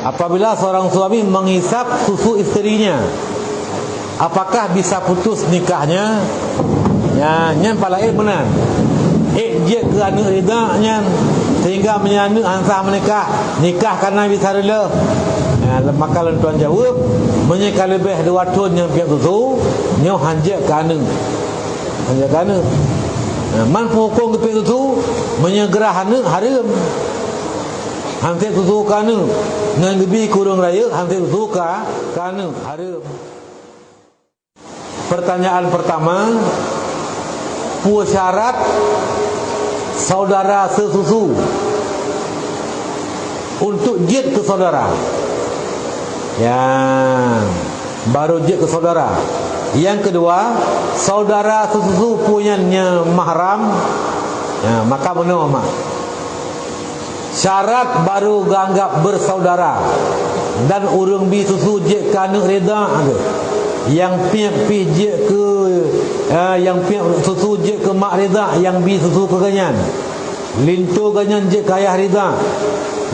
Apabila seorang suami menghisap susu isterinya, apakah bisa putus nikahnya? Ya, nyan palail benar. Dia kerana ridanya sehingga menyana ansah menikah, nikah kerana bisa rela. Ya, maka tuan jawab, menyeka lebih 2 tahun yang pihak susu, nyo hanjak kerana. Hanjak kerana. Man hukum ke pihak susu, menyegerah haram. Hantik susu kerana dengan lebih kurang raya, hantik susu kerana haram. Pertanyaan pertama, syarat saudara sesusu untuk jid ke saudara. Ya, baru jid ke saudara. Yang kedua, saudara sesusu punyanya mahram. Ya, maka mana mak? Syarat baru ganggap bersaudara dan urung bi susu je kana reda ada. Yang pi je ke yang pi susu je ke mak reda, yang bi susu ke ganyan. Lintu ganyan je ke ayah reda.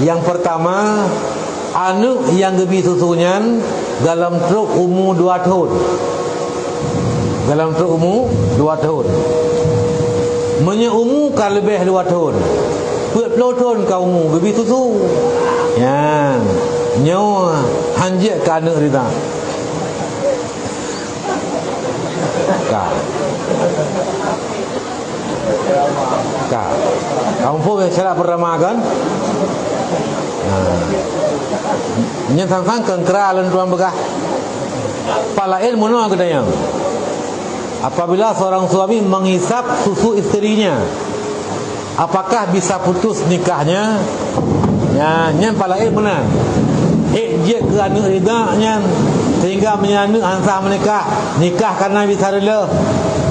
Yang pertama, anak yang gebi susunya dalam truk umur 2 tahun. Dalam truk umur 2 tahun. Menye umur kan lebih 2 tahun. 20 tahun kau umur gebi susu. Ya, nyo hanjak ke anak reda. Kak, kamu pun syarat pertama kan? Nyen sang-sang kengkeralan tuan begah. Palail mono kedanya. Apabila seorang suami menghisap susu isterinya, apakah bisa putus nikahnya? Ya, nyen palail benar. Dia kerana ridanya sehingga menyana ansah menikah, nikah kerana bisa rela.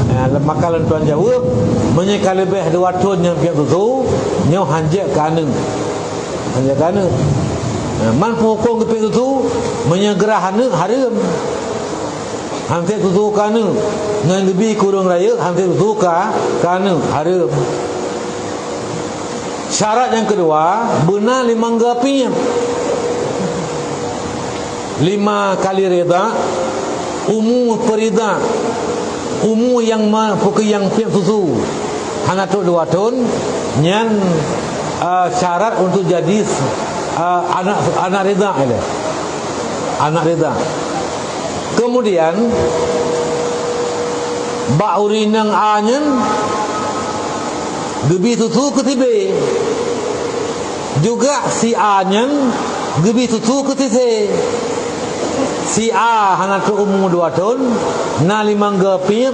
Ya, maka tuan jawab, menyeka lebih 2 tahun yang pihak susu, nyo hanjak kerana. Hanjak kerana. Man hukum ke pihak susu, menyegerah haram. Hantik susu kerana dengan lebih kurang raya, hantik susu kerana haram. Syarat yang kedua, benar 5 gapinya. 5 kali reda, umur perida, umur yang yang pihak susu hanya 2 tahun, nyan syarat untuk jadi anak reda ada. Anak reda. Kemudian bak urinang anyen gebi susu ketibe. Juga si anyen gebi susu ketise. Si A hana tu umur 2 tahun, na 5 gapip.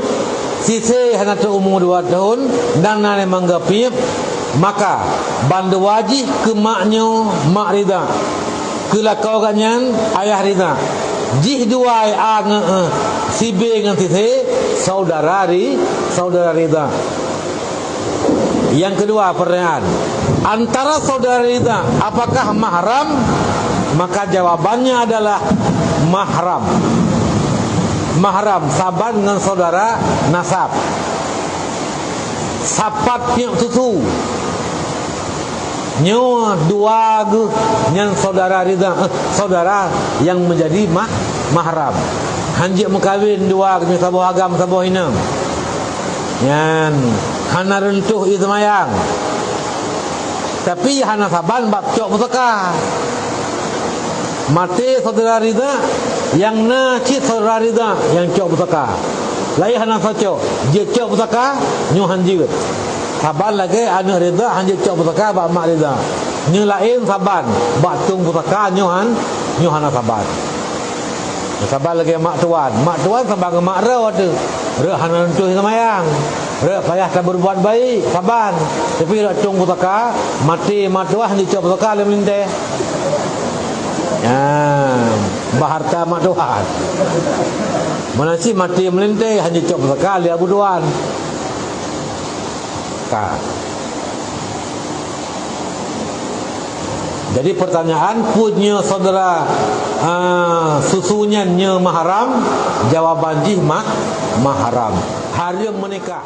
Si C hana tu umur 2 tahun dan na 5 gapip. Maka bandu wajib ke maknyo mak rida. Kelakau ganyan ayah rida. Jih dua A si B dengan si C saudara rida. Yang kedua pertanyaan, antara saudara rida apakah mahram? Maka jawabannya adalah mahram. Mahram saban dengan saudara nasab. Sapat pihak susu. Nyo 2 yang saudara rida, saudara yang menjadi mahram. Hanjik mengkawin 2 sabuh agam sabuh inam. Yan hana rentuh izmayang. Tapi hana saban bab cok pusaka. Mati saudara rida, yang na cik saudara rida, yang cok pusaka. Lai hana sacok, dia cok pusaka, nyu hanjir. Saban lagi anak rida, hanjir cok pusaka, bak mak rida. Nyu lain saban, bak tung pusaka, nyu hana saban. Saban lagi mak tuan saban ke mak raw tu. Ra hana nentuh semayang. Ra payah tak berbuat baik, saban. Tapi ra tung pusaka, mati mak tuan hanjir cok pusaka le melinteh. Ya, baharta mak tuan. Mana si mati melinteh hanya cok sekali abu duan. Jadi pertanyaan, punya saudara susunya mahram? Jawaban jih mahram. Haram menikah.